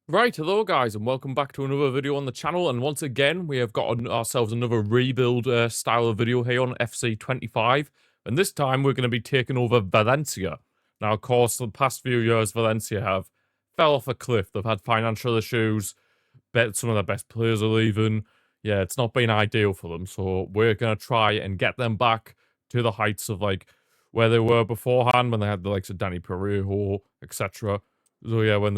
Right, hello guys, and welcome back to another video on the channel. And once again, we have got ourselves another rebuild style of video here on FC25. And this time, we're going to be taking over Valencia. Now, of course, the past few years, Valencia have fell off a cliff. They've had financial issues. Some of their best players are leaving. Yeah, it's not been ideal for them. So we're going to try and get them back to the heights of like where they were beforehand when they had the likes of Danny Perejo, etc. So yeah, when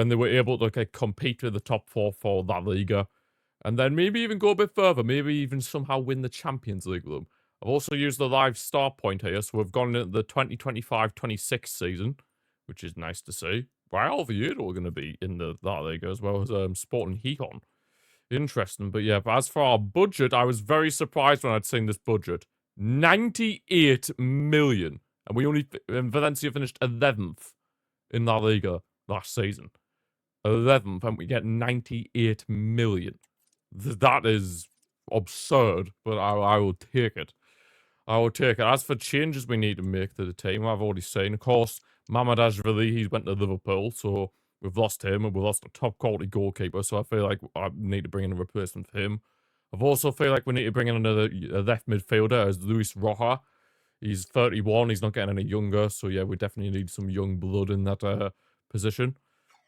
they were able to compete with the top four for La Liga, and then maybe even go a bit further, maybe even somehow win the Champions League with them. I've also used the live start point here, so we've gone into the 2025-26 season, which is nice to see. Real Oviedo are going to be in the La Liga as well as Sporting Gijón. Interesting, but yeah, but as for our budget, I was very surprised when I'd seen this budget. 98 million. And Valencia finished 11th in La Liga last season. 11th, and we get 98 million. That is absurd, but I will take it. I will take it. As for changes we need to make to the team, I've already seen. Of course, Mamadashvili, he's went to Liverpool, so we've lost him, and we've lost a top-quality goalkeeper, so I feel like I need to bring in a replacement for him. I've also feel like we need to bring in another left midfielder as Luis Roja. He's 31, he's not getting any younger, so yeah, we definitely need some young blood in that position.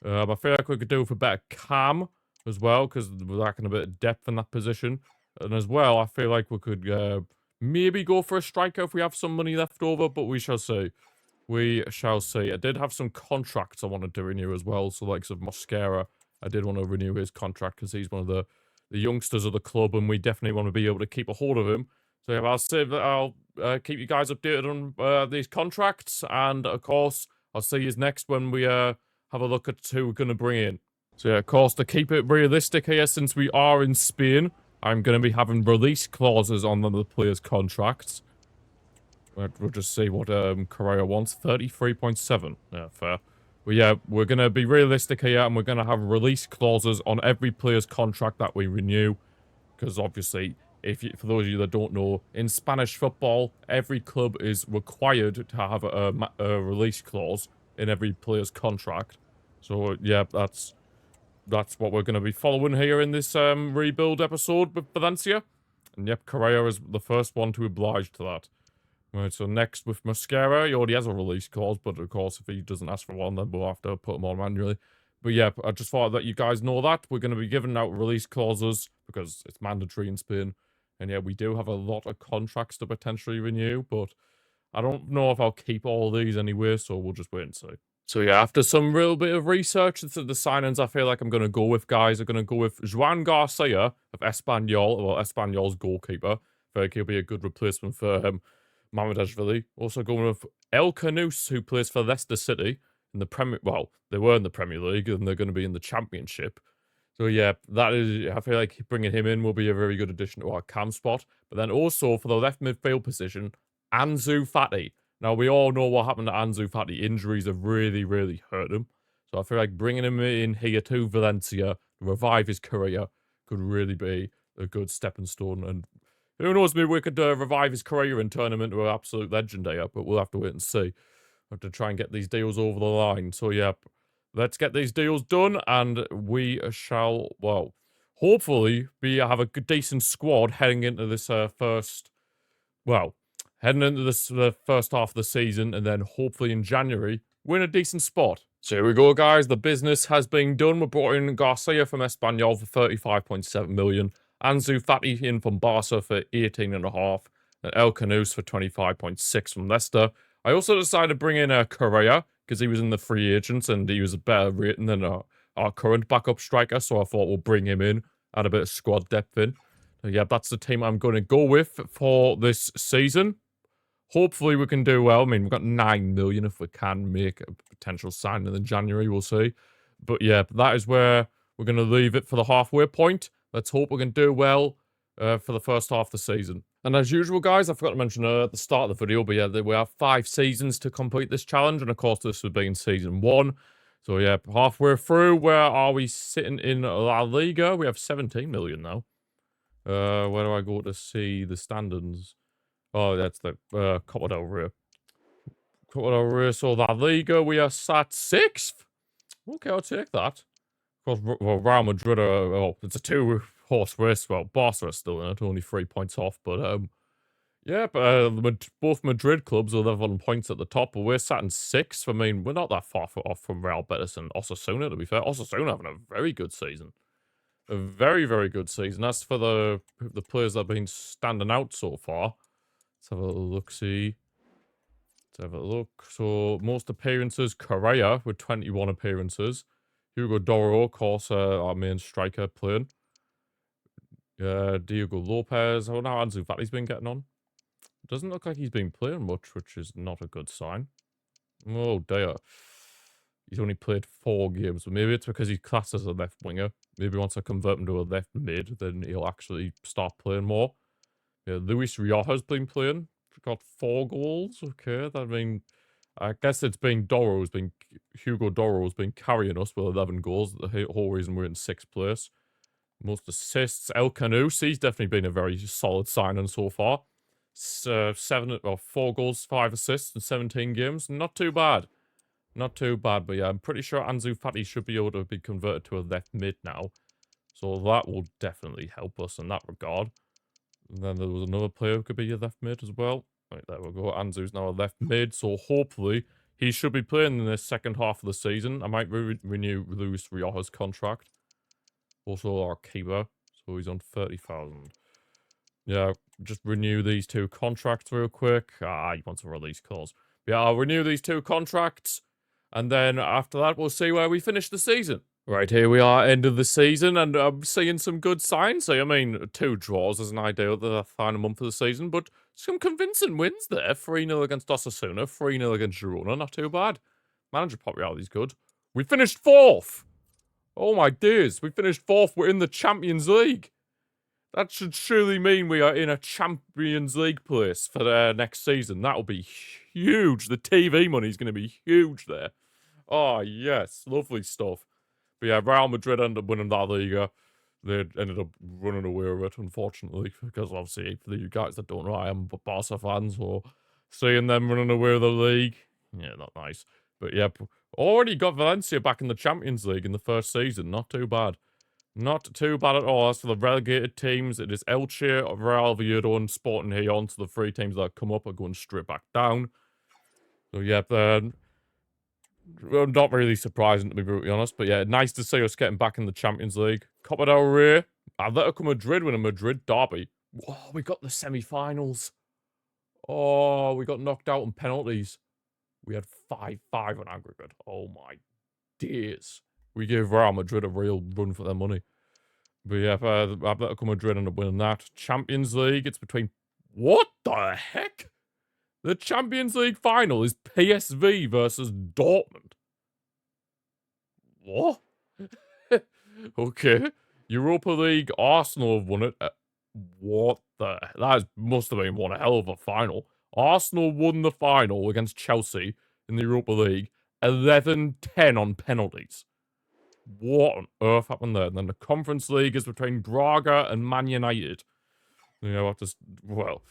I feel like we could do with a better cam as well, because we're lacking a bit of depth in that position. And as well, I feel like we could maybe go for a striker if we have some money left over, but we shall see. We shall see. I did have some contracts I wanted to renew as well, so likes of Mosquera, I did want to renew his contract because he's one of the youngsters of the club, and we definitely want to be able to keep a hold of him. So yeah, I'll say that I'll keep you guys updated on these contracts, and of course, I'll see you next when we have a look at who we're going to bring in. So yeah, of course, to keep it realistic here, since we are in Spain, I'm going to be having release clauses on the players' contracts. We'll just see what Correa wants. 33.7. Yeah, fair. But yeah, we're going to be realistic here, and we're going to have release clauses on every player's contract that we renew. Because obviously, for those of you that don't know, in Spanish football, every club is required to have a release clause in every player's contract. So yeah, that's what we're going to be following here in this rebuild episode with Valencia. And yep, Correa is the first one to oblige to that. Right, so next with Mosquera, he already has a release clause, but of course, if he doesn't ask for one, then we'll have to put him on manually. But yeah, I just thought that you guys know that. We're going to be giving out release clauses, because it's mandatory in Spain. And yeah, we do have a lot of contracts to potentially renew, but I don't know if I'll keep all these anyway, so we'll just wait and see. So yeah, after some real bit of research into the signings I feel like I'm going to go with, guys, I'm going to go with Joan Garcia of Espanyol, well, Espanyol's goalkeeper. I feel like he'll be a good replacement for him. Mamadashvili. Also going with El Canus, who plays for Leicester City in the Premier. Well, they were in the Premier League, and they're going to be in the Championship. So yeah, that is. I feel like bringing him in will be a very good addition to our cam spot. But then also for the left midfield position, Ansu Fati. Now we all know what happened to Ansu Fati. Injuries have really, really hurt him. So I feel like bringing him in here to Valencia to revive his career could really be a good stepping stone. And who knows, maybe we could revive his career and turn him into an absolute legend here, but we'll have to wait and see. We have to try and get these deals over the line. So, yeah, let's get these deals done, and we shall, well, hopefully have a good, decent squad heading into this heading into this the first half of the season, and then hopefully in January, we're in a decent spot. So here we go, guys. The business has been done. We brought in Garcia from Espanyol for 35.7 million. Ansu Fati in from Barca for 18.5, and El Canus for 25.6 from Leicester. I also decided to bring in Correa, because he was in the free agents, and he was a better rating than our current backup striker, so I thought we'll bring him in, add a bit of squad depth in. So yeah, that's the team I'm going to go with for this season. Hopefully we can do well. I mean, we've got 9 million if we can make a potential signing in January, we'll see. But yeah, that is where we're going to leave it for the halfway point. Let's hope we can do well for the first half of the season. And as usual, guys, I forgot to mention at the start of the video, but yeah, we have 5 seasons to complete this challenge. And of course, this would be in season 1. So yeah, halfway through, where are we sitting in La Liga? We have 17 million now. Where do I go to see the standings? Oh, that's the Copa del Rey. Copa del Rey, so La Liga, we are sat 6th. Okay, I'll take that. Of course, well, Real Madrid are, well, it's a two-horse race. Well, Barca are still in it, only 3 points off. But, yeah, but both Madrid clubs are level on points at the top, but we're sat in 6th. I mean, we're not that far off from Real Betis and Osasuna, to be fair. Osasuna having a very good season. A very, very good season. As for the players that have been standing out so far, let's have a little look-see. Let's have a look. So, most appearances, Correa with 21 appearances. Hugo Doro, of course, our main striker playing. Diego Lopez. I wonder how Ansu Fati's been getting on. Doesn't look like he's been playing much, which is not a good sign. Oh, dear. He's only played 4 games, but maybe it's because he's classed as a left winger. Maybe once I convert him to a left mid, then he'll actually start playing more. Yeah, Luis Rioja's been playing. Got 4 goals. Okay, that mean, I guess it's been Hugo Doro's been carrying us with 11 goals. The whole reason we're in 6th place. Most assists, El Canus. He's definitely been a very solid signing so far. 4 goals, 5 assists in 17 games. Not too bad. Not too bad, but yeah, I'm pretty sure Ansu Fati should be able to be converted to a left mid now. So that will definitely help us in that regard. And then there was another player who could be a left mid as well. Right, there we go. Anzu's now a left mid, so hopefully he should be playing in the second half of the season. I might renew Luis Rioja's contract. Also our keeper, so he's on 30,000. Yeah, just renew these 2 contracts real quick. He wants a release clause. But yeah, I'll renew these 2 contracts, and then after that, we'll see where we finish the season. Right, here we are, end of the season, and I'm seeing some good signs. So, I mean, 2 draws is an ideal the final month of the season, but some convincing wins there. 3-0 against Osasuna, 3-0 against Girona, not too bad. Manager popularity is good. We finished 4th! Oh my days, we finished 4th, we're in the Champions League. That should surely mean we are in a Champions League place for the next season. That'll be huge. The TV money's going to be huge there. Oh, yes, lovely stuff. But yeah, Real Madrid ended up winning La Liga. They ended up running away with it, unfortunately, because obviously, for you guys that don't know, I am a Barca fan, so seeing them running away with the league, yeah, not nice. But yeah, already got Valencia back in the Champions League in the first season. Not too bad. Not too bad at all. As for the relegated teams, it is Elche, Real Oviedo, and Sporting Gijón. So the 3 teams that come up are going straight back down. So yeah, then not really surprising, to be brutally honest. But yeah, nice to see us getting back in the Champions League. Copa del Rey, Atletico Madrid win a Madrid derby. Whoa, we got the semi-finals. Oh, we got knocked out on penalties. We had 5-5 on aggregate. Oh my days. We gave Real Madrid a real run for their money. But yeah, Atletico Madrid ended up winning that. Champions League, it's between... What the heck? The Champions League final is PSV versus Dortmund. What? Okay. Europa League, Arsenal have won it. What the... That must have been one hell of a final. Arsenal won the final against Chelsea in the Europa League. 11-10 on penalties. What on earth happened there? And then the Conference League is between Braga and Man United. You know, well,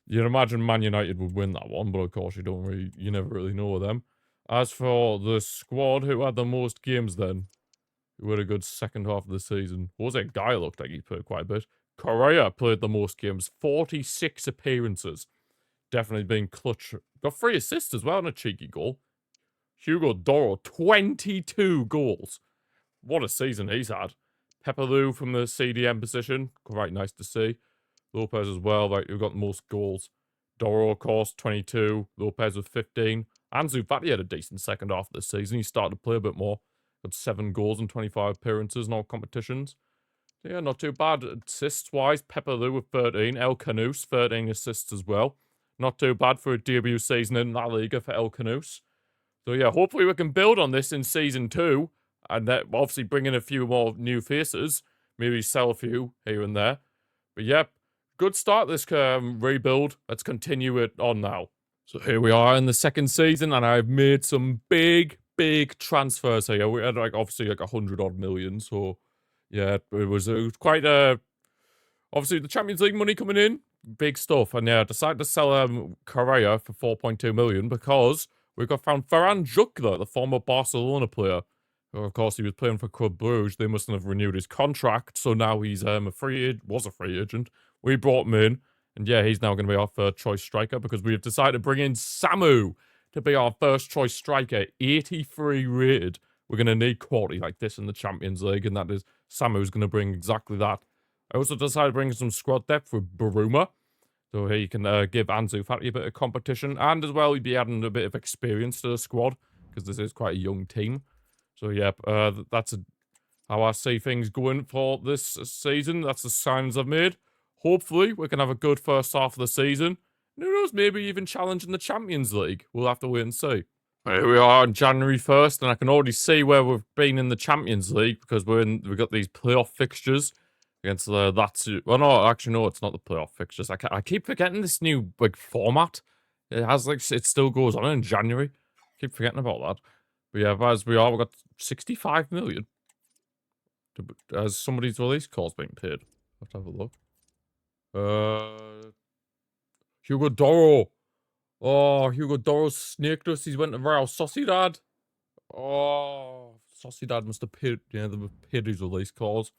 you'd imagine Man United would win that one, but of course you never really know them. As for the squad, who had the most games then? Who had a good second half of the season? Jose Guy looked like he played quite a bit. Correa played the most games, 46 appearances. Definitely been clutch. Got 3 assists as well and a cheeky goal. Hugo Doro, 22 goals. What a season he's had. Pepelu from the CDM position. Quite nice to see. Lopez as well, right, who got the most goals. Doro, of course, 22. Lopez with 15. Ansu Fati had a decent second half of the season. He started to play a bit more. Got 7 goals and 25 appearances in all competitions. Yeah, not too bad. Assists-wise, Pepelu with 13. El Canus, 13 assists as well. Not too bad for a debut season in La Liga for El Canus. So yeah, hopefully we can build on this in Season 2. And that obviously bring in a few more new faces. Maybe sell a few here and there. But yep, good start this rebuild. Let's continue it on now. So here we are in the second season, and I've made some big transfers here. We had obviously 100 odd million. So yeah, it was quite obviously the Champions League money coming in, big stuff. And yeah, I decided to sell Correa for 4.2 million because we found Ferran Jutgler, the former Barcelona player. Of course, he was playing for Club Bruges. They mustn't have renewed his contract, so now he's was a free agent. We brought him in, and yeah, he's now going to be our third choice striker because we have decided to bring in Samu to be our first choice striker. 83 rated. We're going to need quality like this in the Champions League, and that is Samu's going to bring exactly that. I also decided to bring in some squad depth with Baruma, so he can give Ansu Fati a bit of competition, and as well, he'd be adding a bit of experience to the squad because this is quite a young team. So, yeah, that's how I see things going for this season. That's the signs I've made. Hopefully, we can have a good first half of the season. And who knows, maybe even challenge in the Champions League. We'll have to wait and see. Here we are on January 1st, and I can already see where we've been in the Champions League because we've got these playoff fixtures against well, no, actually, no, it's not the playoff fixtures. I keep forgetting this new format. It has it still goes on in January. I keep forgetting about that. But yeah, as we are, we've got 65 million. As somebody's release clause being paid. Let's have a look. Hugo Doro. Oh, Hugo Doro snaked us. He's went to Real Sociedad. Oh, Sociedad must have paid. Yeah, they paid his release clause.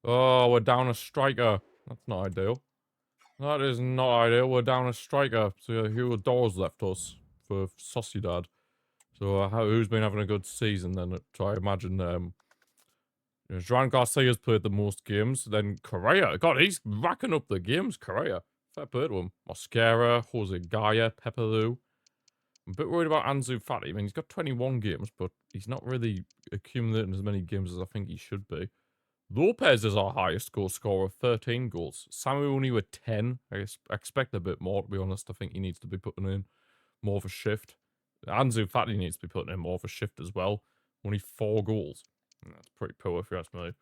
Oh, we're down a striker. That's not ideal. That is not ideal. We're down a striker. So yeah, Hugo Doro's left us for Sociedad. So who's been having a good season then? So I imagine Joan Garcia's played the most games. Then Correa. God, he's racking up the games, Correa. Fair play to him. Mosquera, Jose Gaia, Pepelu. I'm a bit worried about Ansu Fati. I mean, he's got 21 games, but he's not really accumulating as many games as I think he should be. Lopez is our highest goal scorer, 13 goals. Samu only with 10. I expect a bit more, to be honest. I think he needs to be putting in more of a shift. Ansu Fati needs to be putting in more of a shift as well. Only 4 goals. That's pretty poor if you ask me.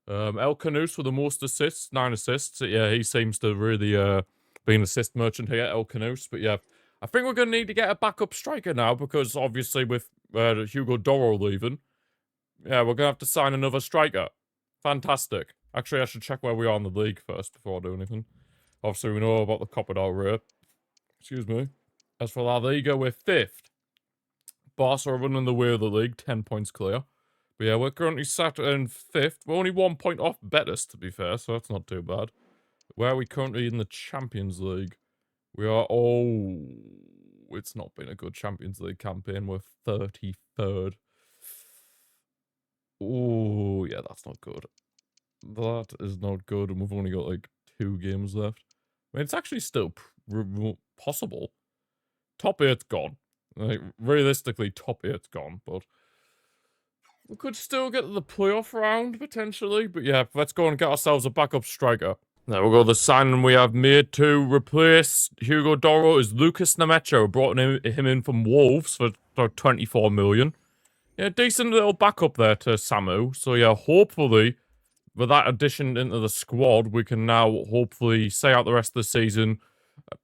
El Canus with the most assists, 9 assists. Yeah, he seems to really be an assist merchant here, El Canus. But yeah, I think we're going to need to get a backup striker now because obviously with Hugo Doro leaving, yeah, we're going to have to sign another striker. Fantastic. Actually, I should check where we are in the league first before I do anything. Obviously, we know about the Copa del Rey. Excuse me. As for La Liga, we're 5th. Barca are running the way of the league, 10 points clear. But yeah, we're currently sat in 5th. We're only 1 point off Betis, to be fair, so that's not too bad. Where are we currently in the Champions League? We are, it's not been a good Champions League campaign. We're 33rd. Oh, yeah, that's not good. That is not good, and we've only got, 2 games left. I mean, it's actually still possible. Top 8's gone. Realistically, top 8's gone, but we could still get to the playoff round, potentially. But yeah, let's go and get ourselves a backup striker. There we go. The signing we have made to replace Hugo Doro is Lucas Nemecha. We brought him in from Wolves for 24 million. Yeah, decent little backup there to Samu. So yeah, hopefully, with that addition into the squad, we can now hopefully stay out the rest of the season.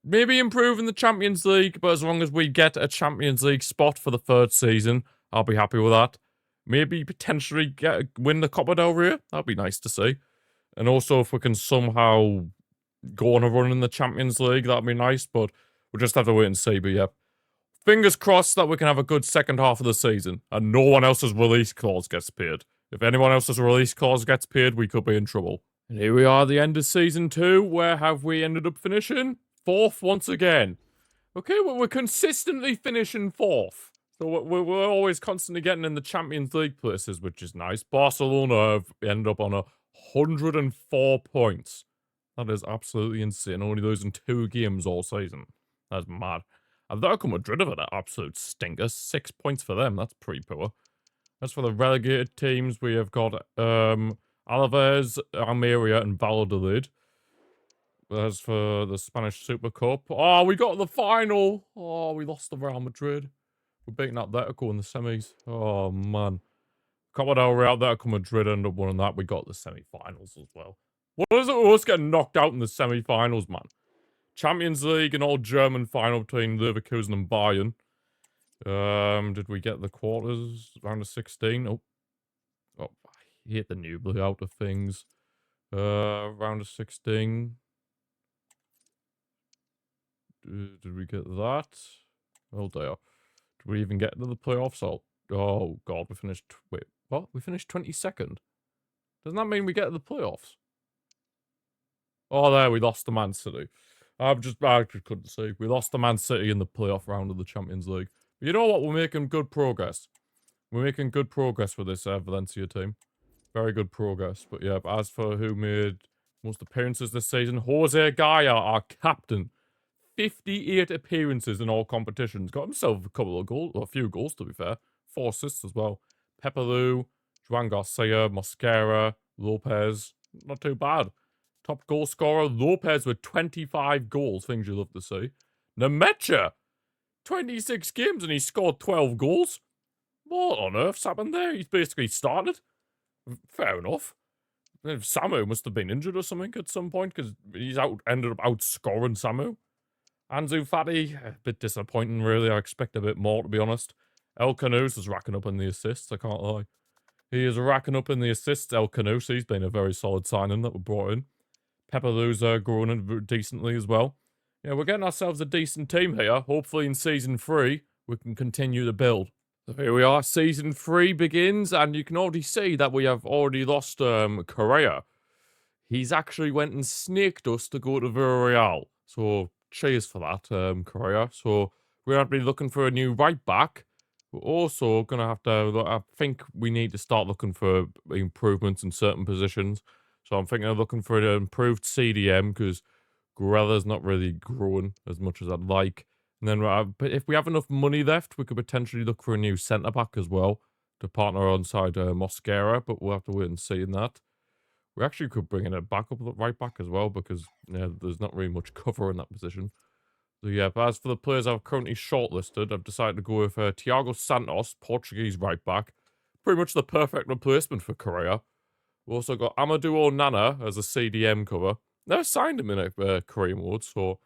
Maybe improve in the Champions League, but as long as we get a Champions League spot for the 3rd season, I'll be happy with that. Maybe potentially win the Copa del Rey. That'd be nice to see. And also, if we can somehow go on a run in the Champions League, that'd be nice. But we'll just have to wait and see. But yeah, fingers crossed that we can have a good second half of the season and no one else's release clause gets paid. If anyone else's release clause gets paid, we could be in trouble. And here we are at the end of Season 2. Where have we ended up finishing? 4th once again. Okay, well, we're consistently finishing 4th. So we're always constantly getting in the Champions League places, which is nice. Barcelona have ended up on 104 points. That is absolutely insane. Only losing 2 games all season. That's mad. Atletico Madrid have had an absolute stinker. 6 points for them. That's pretty poor. As for the relegated teams, we have got Alaves, Almeria, and Valladolid. As for the Spanish Super Cup, oh, we got the final. Oh, we lost to Real Madrid. We're beating Atletico in the semis. Oh, man. Copa del Rey, Atletico Madrid ended up winning that. We got the semi-finals as well. What is it with us getting knocked out in the semi-finals, man? Champions League and all German final between Leverkusen and Bayern. Did we get the quarters? Round of 16? Oh, I hate the new layout of things. Round of 16. Did we get that? Oh dear. Did we even get to the playoffs? Oh, Oh, God, we finished... Wait, what? We finished 22nd? Doesn't that mean we get to the playoffs? Oh, there, we lost to Man City. I just couldn't see. We lost to Man City in the playoff round of the Champions League. But you know what? We're making good progress. We're making good progress with this Valencia team. Very good progress. But yeah, as for who made most appearances this season, Jose Gaya, our captain. 58 appearances in all competitions. Got himself a couple of goals, or a few goals to be fair. 4 assists as well. Pepelu, Juan Garcia, Mosquera, Lopez. Not too bad. Top goal scorer, Lopez with 25 goals. Things you love to see. Nemecha, 26 games and he scored 12 goals. What on earth's happened there? He's basically started. Fair enough. Samu must have been injured or something at some point because he's ended up outscoring Samu. Ansu Fati, a bit disappointing really. I expect a bit more to be honest. El Canoes is racking up in the assists, I can't lie. He is racking up in the assists, El Canoes. He's been a very solid signing that we brought in. Pepelu's growing in decently as well. Yeah, we're getting ourselves a decent team here. Hopefully in Season 3, we can continue to build. So here we are, Season 3 begins, and you can already see that we have already lost Correa. He's actually went and snaked us to go to Villarreal. So, cheers for that, Correa. So, we're going to be looking for a new right back. We're also going to have to, I think we need to start looking for improvements in certain positions. So I'm thinking of looking for an improved CDM because Guerella's not really growing as much as I'd like. And then but if we have enough money left, we could potentially look for a new centre-back as well to partner alongside Mosquera, but we'll have to wait and see in that. We actually could bring in a backup right back as well because there's not really much cover in that position. So yeah, but as for the players I've currently shortlisted, I've decided to go with Thiago Santos, Portuguese right back. Pretty much the perfect replacement for Correa. We've also got Amadou Onana as a CDM cover. Never signed him in a career mode, so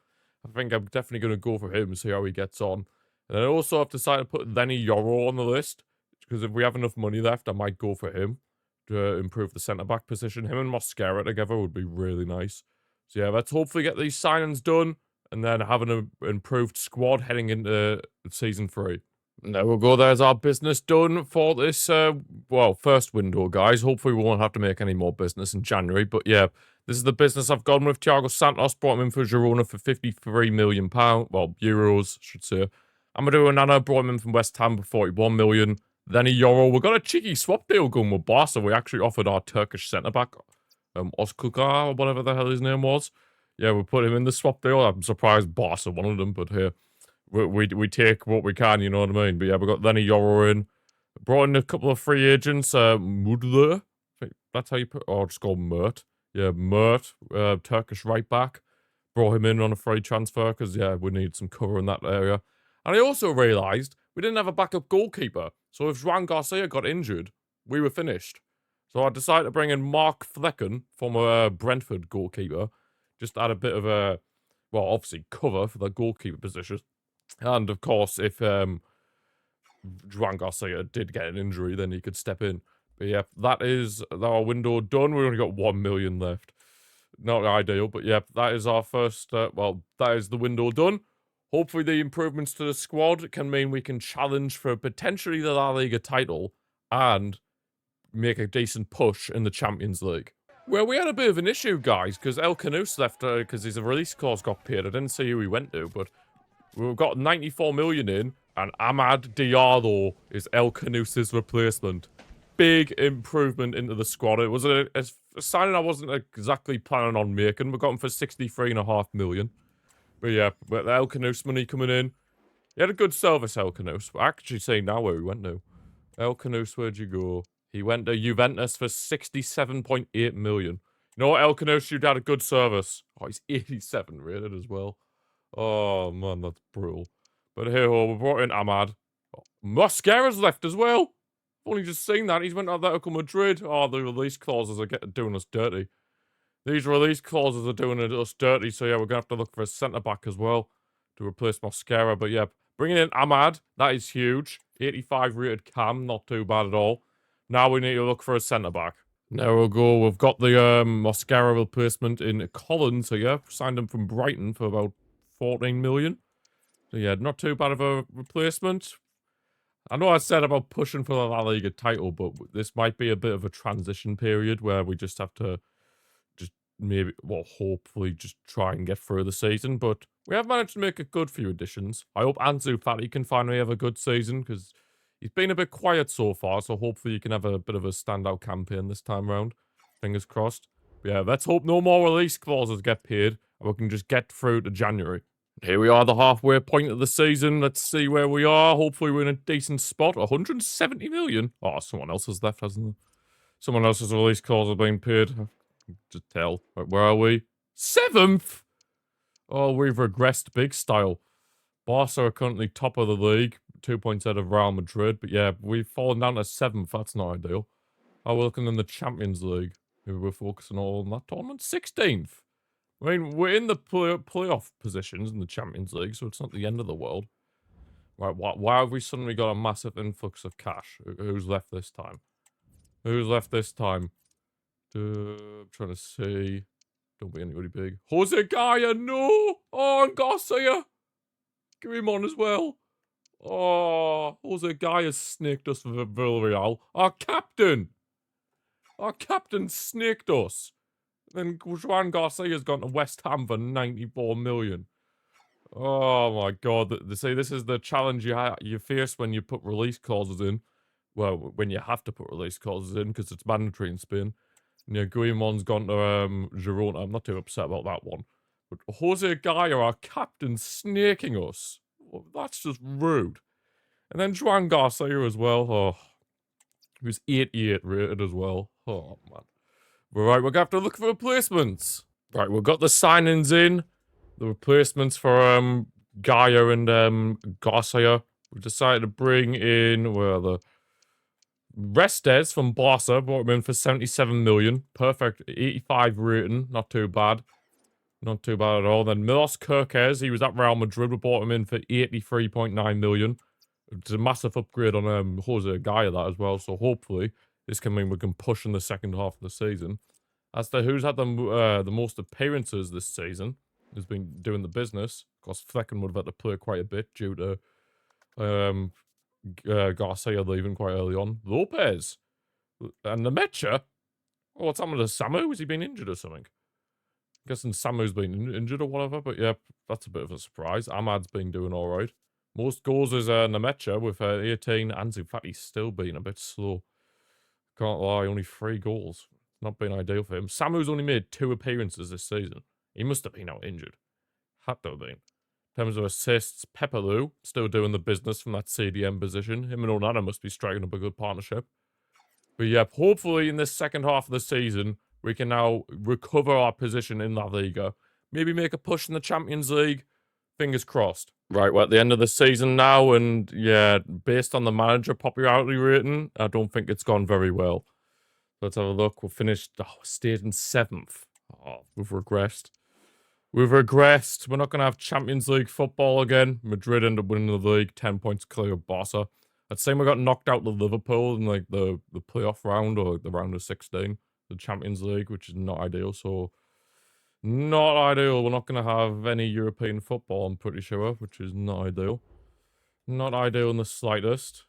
I think I'm definitely going to go for him and see how he gets on. And I also have decided to put Lenny Yoro on the list, because if we have enough money left, I might go for him to improve the centre-back position. Him and Mosquera together would be really nice. So yeah, let's hopefully get these signings done, and then have an improved squad heading into Season 3. There we go, there's our business done for this, first window, guys. Hopefully we won't have to make any more business in January, but yeah, this is the business I've gone with. Thiago Santos, brought him in for Girona for £53 million, well, euros, I should say. Amadou Onana, brought him in from West Ham for 41 million. Then a Euro. We got a cheeky swap deal going with Barca. We actually offered our Turkish centre-back, Oskar, or whatever the hell his name was. Yeah, we put him in the swap deal. I'm surprised Barca wanted him, but here. We take what we can, you know what I mean? But yeah, we got Lenny Yoro in. Brought in a couple of free agents. Mudler, I think that's how you put it. Or just called Mert. Yeah, Mert, Turkish right back. Brought him in on a free transfer because, yeah, we need some cover in that area. And I also realised we didn't have a backup goalkeeper. So if Juan Garcia got injured, we were finished. So I decided to bring in Mark Flecken, former Brentford goalkeeper. Just add a bit of a, well, obviously cover for the goalkeeper position. And, of course, if Juan Garcia did get an injury, then he could step in. But, yeah, that is our window done. We've only got 1 million left. Not ideal, but, yeah, that is our first... that is the window done. Hopefully the improvements to the squad can mean we can challenge for potentially the La Liga title and make a decent push in the Champions League. Well, we had a bit of an issue, guys, because El Canoes left because his release clause got paid. I didn't see who he went to, but... We've got 94 million in, and Amad Diallo is El Canoes' replacement. Big improvement into the squad. It was a signing I wasn't exactly planning on making. We got him for 63.5 million. But yeah, with the El Canoes money coming in. He had a good service, El Canoes. We're actually seeing now where he went to. El Canoes, where'd you go? He went to Juventus for 67.8 million. You know what, El Canoes, you'd had a good service. Oh, he's 87 rated as well. Oh, man, that's brutal. But here, we brought in Amad. Mosquera's left as well. I've only just seen that. He's went to Atletico Madrid. Oh, the release clauses are doing us dirty. These release clauses are doing us dirty. So, yeah, we're going to have to look for a centre-back as well to replace Mosquera. But, yeah, bringing in Amad, that is huge. 85 rated cam, not too bad at all. Now we need to look for a centre-back. There we go. We've got the Mosquera replacement in Collins. So, yeah, signed him from Brighton for about 14 million. So yeah, not too bad of a replacement. I know I said about pushing for the La Liga title, but this might be a bit of a transition period where we just have to just maybe, well, hopefully just try and get through the season. But we have managed to make a good few additions. I hope Ansu Fati can finally have a good season because he's been a bit quiet so far. So hopefully he can have a bit of a standout campaign this time round. Fingers crossed. But yeah, let's hope no more release clauses get paid and we can just get through to January. Here we are, the halfway point of the season. Let's see where we are. Hopefully we're in a decent spot. 170 million. Oh, someone else has left, hasn't there? Someone else's release clause has been paid. Just tell. Right, where are we? 7th! Oh, we've regressed big style. Barca are currently top of the league. 2 points out of Real Madrid. But yeah, we've fallen down to 7th. That's not ideal. How are we looking in the Champions League? Maybe we're focusing all on that tournament. 16th. I mean, we're in the playoff positions in the Champions League, so it's not the end of the world. Right, why have we suddenly got a massive influx of cash? Who's left this time? Who's left this time? I'm trying to see. Don't be anybody big. Jose Gaia, no! Oh, and Garcia! Give him on as well. Oh, Jose Gaia snaked us for Villarreal. Our captain! Our captain snaked us. Then Juan Garcia's gone to West Ham for 94 million. Oh my god. They say this is the challenge you face when you put release clauses in. Well, when you have to put release clauses in because it's mandatory in Spain. And yeah, Guimon's gone to Girona. I'm not too upset about that one. But Jose Gaia, our captain, snaking us. Well, that's just rude. And then Juan Garcia as well. Oh, he was 88 rated as well. Oh, man. Right, we're going to have to look for replacements. Right, we've got the signings in. The replacements for Gaia and Garcia. We decided to bring in, where are the... Restes from Barca, brought him in for 77 million. Perfect, 85 rating, not too bad. Not too bad at all. Then Milos Kerkez, he was at Real Madrid, we bought him in for 83.9 million. It's a massive upgrade on Jose Gaia, that as well, so hopefully this can mean we can push in the second half of the season. As to who's had the most appearances this season, who's been doing the business, of course Flecken would have had to play quite a bit due to Garcia leaving quite early on. Lopez. And Nemecha. Oh, what's happened to Samu? Has he been injured or something? I'm guessing Samu's been injured or whatever, but yeah, that's a bit of a surprise. Ahmad's been doing alright. Most goals is Nemecha with 18. Ansu Fati's still being a bit slow. Can't lie, only 3 goals. Not been ideal for him. Samu's only made 2 appearances this season. He must have been out injured. Had to have been. In terms of assists, Pepperloo still doing the business from that CDM position. Him and Onana must be striking up a good partnership. But yeah, hopefully in this second half of the season, we can now recover our position in La Liga. Maybe make a push in the Champions League. Fingers crossed. Right, we're at the end of the season now, and yeah, based on the manager popularity rating, I don't think it's gone very well. Let's have a look. We finished, stayed in 7th. Oh, we've regressed. We've regressed. We're not going to have Champions League football again. Madrid ended up winning the league, 10 points clear of Barca. I'd say we got knocked out to Liverpool in like the playoff round or the round of 16, the Champions League, which is not ideal. So, not ideal. We're not going to have any European football, I'm pretty sure, which is not ideal. Not ideal in the slightest.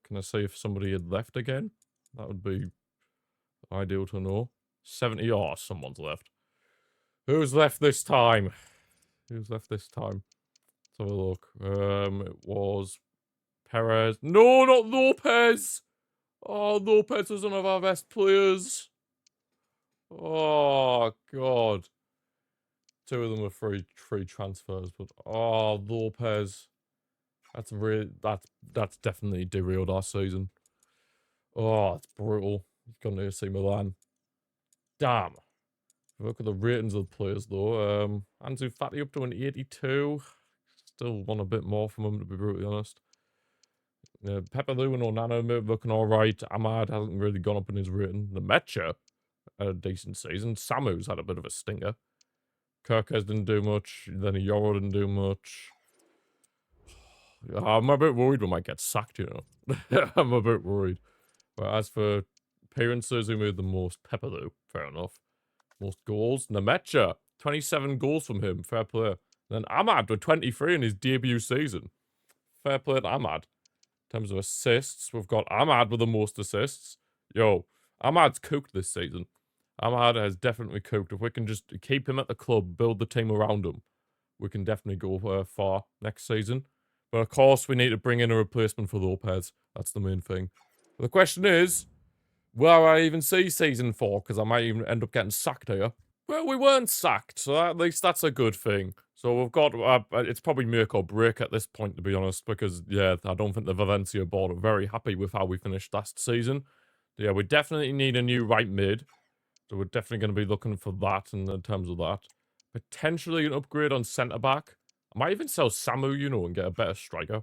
Can I say if somebody had left again? That would be ideal to know. 70. Oh, someone's left. Who's left this time? Who's left this time? Let's have a look. It was Perez. No, not Lopez! Oh, Lopez was one of our best players. Oh, God. 2 of them were free transfers, but oh, Lopez. That's really that's definitely derailed our season. Oh, it's brutal. He's gone to AC Milan. Damn. Look at the ratings of the players, though. Ansu Fati up to an 82. Still want a bit more from him, to be brutally honest. Pepperloo and Onana looking alright. Ahmad hasn't really gone up in his rating. The Mecha had a decent season. Samu's had a bit of a stinker. Kirkes didn't do much. Then Yoro didn't do much. I'm a bit worried we might get sacked, you know. I'm a bit worried. But as for appearances, who made the most? Pepperloo, fair enough. Most goals, Nemecha. 27 goals from him, fair play. Then Ahmad with 23 in his debut season. Fair play to Ahmad. In terms of assists, we've got Ahmad with the most assists. Yo, Ahmad's cooked this season. Ahmad has definitely cooked. If we can just keep him at the club, build the team around him, we can definitely go far next season. But of course, we need to bring in a replacement for Lopez. That's the main thing. But the question is, will I even see season 4? Because I might even end up getting sacked here. Well, we weren't sacked, so at least that's a good thing. So we've got, it's probably make or break at this point, to be honest, because, yeah, I don't think the Valencia board are very happy with how we finished last season. Yeah, we definitely need a new right mid. So we're definitely going to be looking for that in terms of that. Potentially an upgrade on centre-back. I might even sell Samu, you know, and get a better striker.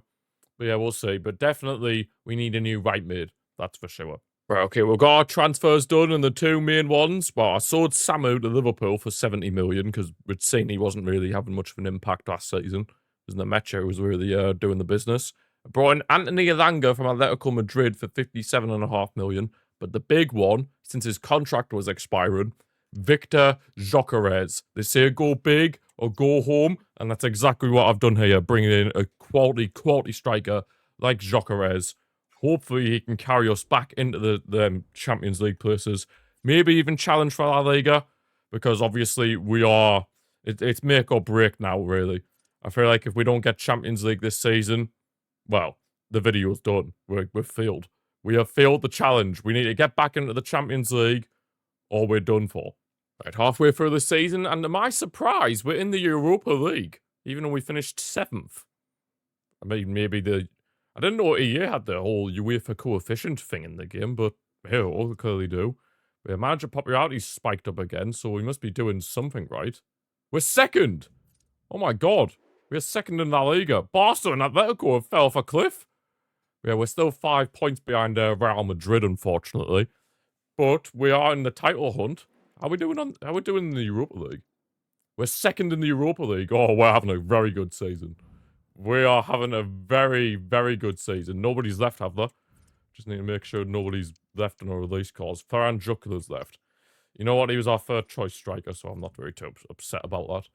But yeah, we'll see. But definitely, we need a new right mid. That's for sure. Right, okay, we've got our transfers done, and the two main ones. Well, I sold Samu to Liverpool for 70 million, because we'd seen he wasn't really having much of an impact last season. Because Nemecha was really doing the business. I brought in Anthony Elanga from Atletico Madrid for 57.5 million. But the big one, since his contract was expiring, Victor Gyökeres. They say go big or go home, and that's exactly what I've done here, bringing in a quality striker like Gyökeres. Hopefully he can carry us back into the Champions League places. Maybe even challenge for La Liga, because obviously we are... It's make or break now, really. I feel like if we don't get Champions League this season, well, the video's done. We've failed. We have failed the challenge. We need to get back into the Champions League, or we're done for. Right, halfway through the season, and to my surprise, we're in the Europa League, even though we finished 7th. I mean, maybe I didn't know EA had the whole UEFA coefficient thing in the game, but here, we clearly do. Our manager popularity's spiked up again, so we must be doing something right. We're 2nd! Oh my god. We're 2nd in La Liga. Barca and Atletico have fell off a cliff. Yeah, we're still 5 points behind Real Madrid, unfortunately. But we are in the title hunt. How are we doing in the Europa League? We're 2nd in the Europa League. Oh, we're having a very good season. We are having a very, very good season. Nobody's left, have they? Just need to make sure nobody's left on our release calls. Ferran Jukala's left. You know what? He was our third choice striker, so I'm not very too upset about that.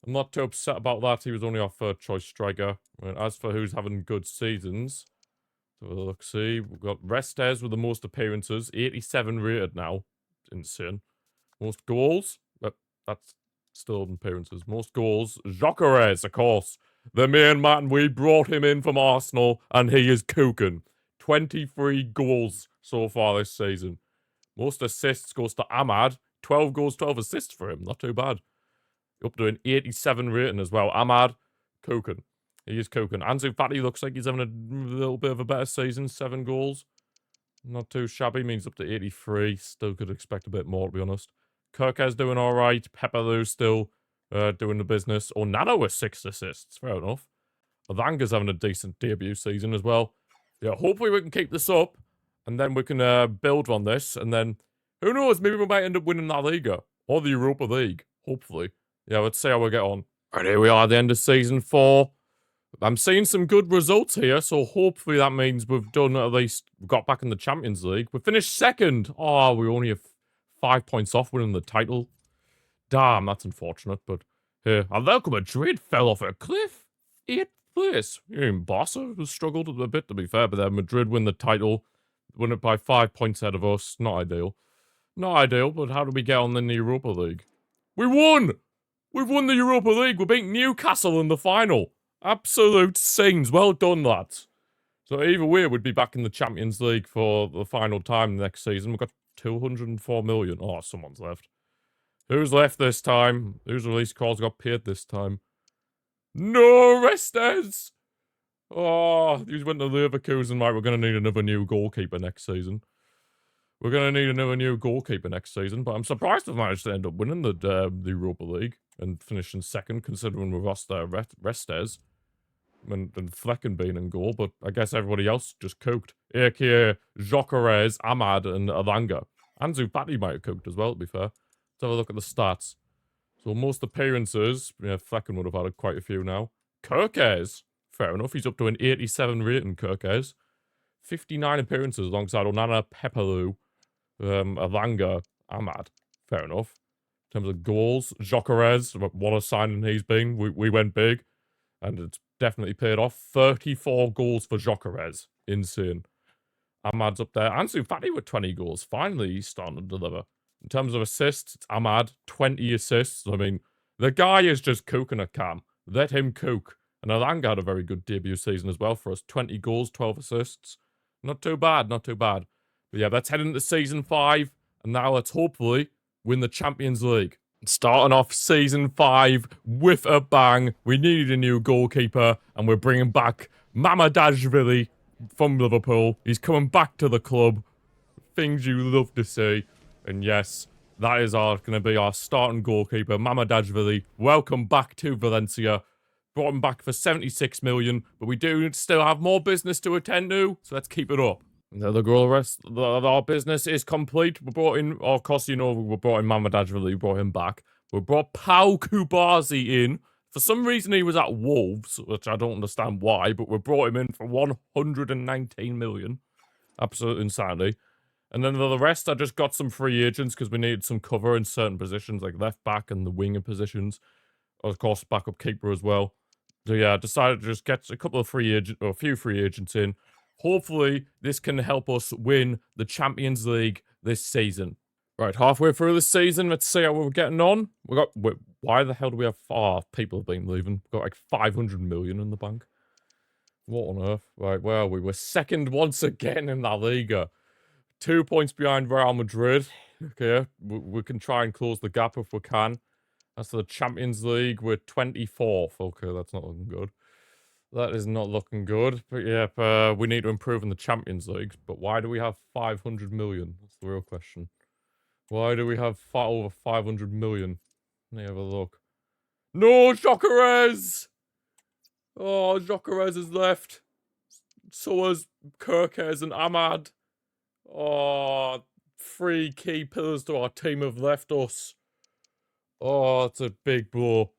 I'm not too upset about that. He was only our third choice striker. And as for who's having good seasons, so look, see, we've got Restes with the most appearances, 87 rated now. Insane. Most goals, but that's still appearances. Most goals, Gyökeres, of course. The main man, we brought him in from Arsenal, and he is cooking. 23 goals so far this season. Most assists goes to Ahmad. 12 goals, 12 assists for him. Not too bad. Up to an 87 rating as well. Ahmad, cooking. He is cooking. Ansu Fati looks like he's having a little bit of a better season. 7 goals. Not too shabby. Means up to 83. Still could expect a bit more, to be honest. Kirk's doing all right. Pepelu still doing the business. Onana with 6 assists. Fair enough. Alanga's having a decent debut season as well. Yeah, hopefully we can keep this up. And then we can build on this. And then, who knows, maybe we might end up winning La Liga. Or the Europa League. Hopefully. Yeah, let's see how we get on. Right, here we are at the end of Season 4. I'm seeing some good results here, so hopefully that means we've done at least, got back in the Champions League. We finished 2nd. Oh, we only have 5 points off winning the title. Damn, that's unfortunate, but here, Atletico Madrid fell off a cliff. 8th place. Even Barca has struggled a bit, to be fair, but then Madrid win the title, win it by 5 points ahead of us. Not ideal. Not ideal, but how do we get on in the Europa League? We won! We've won the Europa League. We beat Newcastle in the final. Absolute scenes. Well done, lads. So either way, we'd be back in the Champions League for the final time next season. We've got 204 million. Oh, someone's left. Who's left this time? Whose release calls got paid this time? No, Restes! Oh, these went to Leverkusen. Right, we're going to need another new goalkeeper next season. We're going to need another new goalkeeper next season, but I'm surprised we've managed to end up winning the Europa League and finishing 2nd, considering we lost Restes and Flecken being in goal, but I guess everybody else just cooked. A.K.A. Gyökeres, Ahmad, and Elanga. Ansu Fati might have cooked as well, to be fair. Let's have a look at the stats. So most appearances, yeah, Flecken would have had quite a few now. Kirkes, fair enough, he's up to an 87 rating, Kirkes. 59 appearances alongside Onana, Pepelu, Elanga, Ahmad. Fair enough. In terms of goals, Gyökeres, what a signing he's been. We went big. And it's definitely paid off. 34 goals for Gyökeres. Insane. Ahmad's up there. Ansu Fati with 20 goals. Finally, he's starting to deliver. In terms of assists, it's Ahmad, 20 assists. I mean, the guy is just cooking at Cam. Let him cook. And Alanga had a very good debut season as well for us. 20 goals, 12 assists. Not too bad, not too bad. But yeah, let's head into Season 5. And now let's hopefully win the Champions League. Starting off Season 5 with a bang. We needed a new goalkeeper. And we're bringing back Mamadashvili from Liverpool. He's coming back to the club. Things you love to see. And yes, that is going to be our starting goalkeeper, Mamadashvili. Welcome back to Valencia. Brought him back for 76 million, but we do still have more business to attend to, so let's keep it up. The rest of our business is complete. We brought in, of course, you know, we brought in Mamadashvili, we brought him back. We brought Pau Kubazi in. For some reason, he was at Wolves, which I don't understand why, but we brought him in for 119 million. Absolute insanity. And then the rest, I just got some free agents because we needed some cover in certain positions, like left back and the winger positions. Of course, backup keeper as well. So yeah, I decided to just get a couple of free agents, or a few free agents in. Hopefully, this can help us win the Champions League this season. Right, halfway through the season, let's see how we're getting on. Wait, why the hell do we have people have been leaving? We've got like 500 million in the bank. What on earth? Right, where are we? We're second once again in La Liga. 2 points behind Real Madrid. Okay, we can try and close the gap if we can. As for the Champions League, we're 24th. Okay, that's not looking good. That is not looking good. But yeah, we need to improve in the Champions League. But why do we have 500 million? That's the real question. Why do we have over 500 million? Let me have a look. No, Gyökeres! Oh, Gyökeres has left. So has Kirkes and Ahmad. Oh, 3 key pillars to our team have left us. Oh, it's a big blow.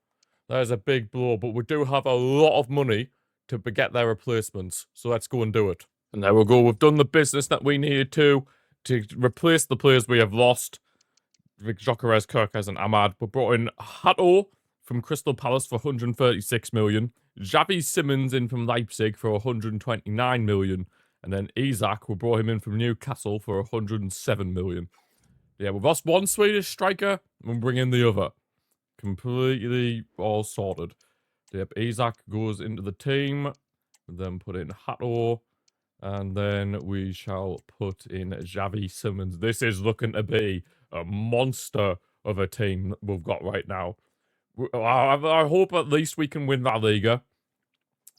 That is a big blow, but we do have a lot of money to get their replacements. So let's go and do it. And there we go. We've done the business that we needed to replace the players we have lost. Gyökeres, Kirkes, and Ahmad. We brought in Hato from Crystal Palace for 136 million. Xavi Simons in from Leipzig for 129 million. And then Isak, we brought him in from Newcastle for 107 million. Yeah, we've lost one Swedish striker, and we'll bring in the other. Completely all sorted. Yep, Isak goes into the team, then put in Hato, and then we shall put in Xavi Simons. This is looking to be a monster of a team that we've got right now. I hope at least we can win La Liga.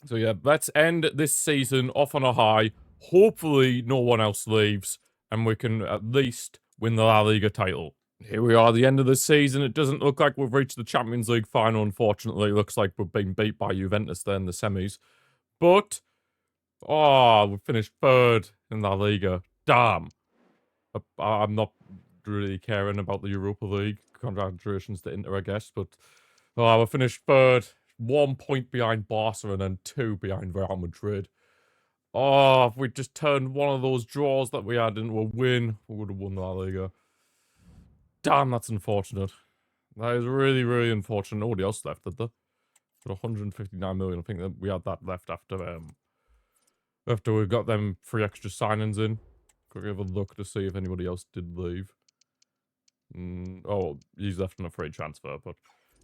So yeah, let's end this season off on a high. Hopefully no one else leaves, and we can at least win the La Liga title. Here we are, the end of the season. It doesn't look like we've reached the Champions League final, unfortunately. It looks like we've been beat by Juventus there in the semis. But, oh, we finished 3rd in La Liga. Damn. I'm not really caring about the Europa League. Congratulations to Inter, I guess. But, oh, we finished 3rd. 1 point behind Barca and then 2 behind Real Madrid. Oh, if we just turned one of those draws that we had into a win, we would have won La Liga. Damn, that's unfortunate. That is really, really unfortunate. Nobody else left, did there? For 159 million. I think that we had that left after we got them 3 extra signings in. Quickly have a look to see if anybody else did leave. Oh, he's left on a free transfer, but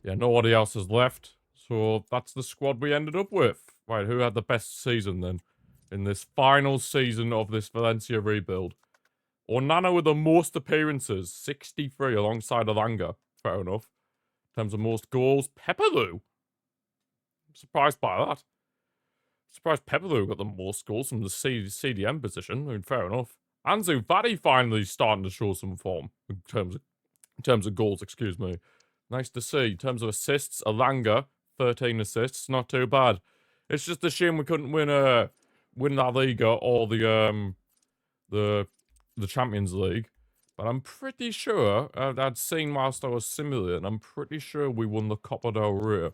yeah, nobody else has left. So that's the squad we ended up with. Right, who had the best season then? In this final season of this Valencia rebuild. Onana with the most appearances, 63 alongside Alanga. Fair enough. In terms of most goals, Pepelu. I'm surprised by that. Surprised Pepelu got the most goals from the CDM position. I mean, fair enough. Ansu Fati finally starting to show some form in terms of goals, excuse me. Nice to see. In terms of assists, Alanga, 13 assists, not too bad. It's just a shame we couldn't win La Liga or the Champions League. But I'm pretty sure, I'd seen whilst I was simulating, I'm pretty sure we won the Copa del Rey.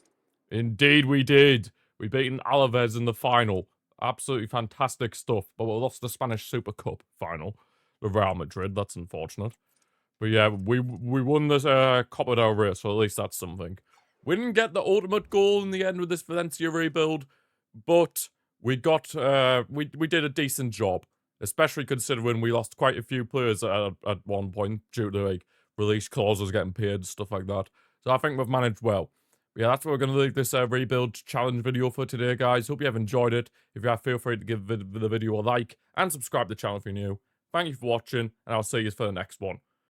Indeed we did. We beat Alaves in the final. Absolutely fantastic stuff. But we lost the Spanish Super Cup final with Real Madrid. That's unfortunate. But yeah, we won this Copa del Rey, so at least that's something. We didn't get the ultimate goal in the end with this Valencia rebuild. but we got we did a decent job, especially considering we lost quite a few players at one point due to like release clauses getting paid and stuff like that. So I think we've managed well. But yeah, that's what we're going to leave this rebuild challenge video for today, guys. Hope you have enjoyed it. If you have, feel free to give the video a like and subscribe to the channel if you're new. Thank you for watching, and I'll see you for the next one.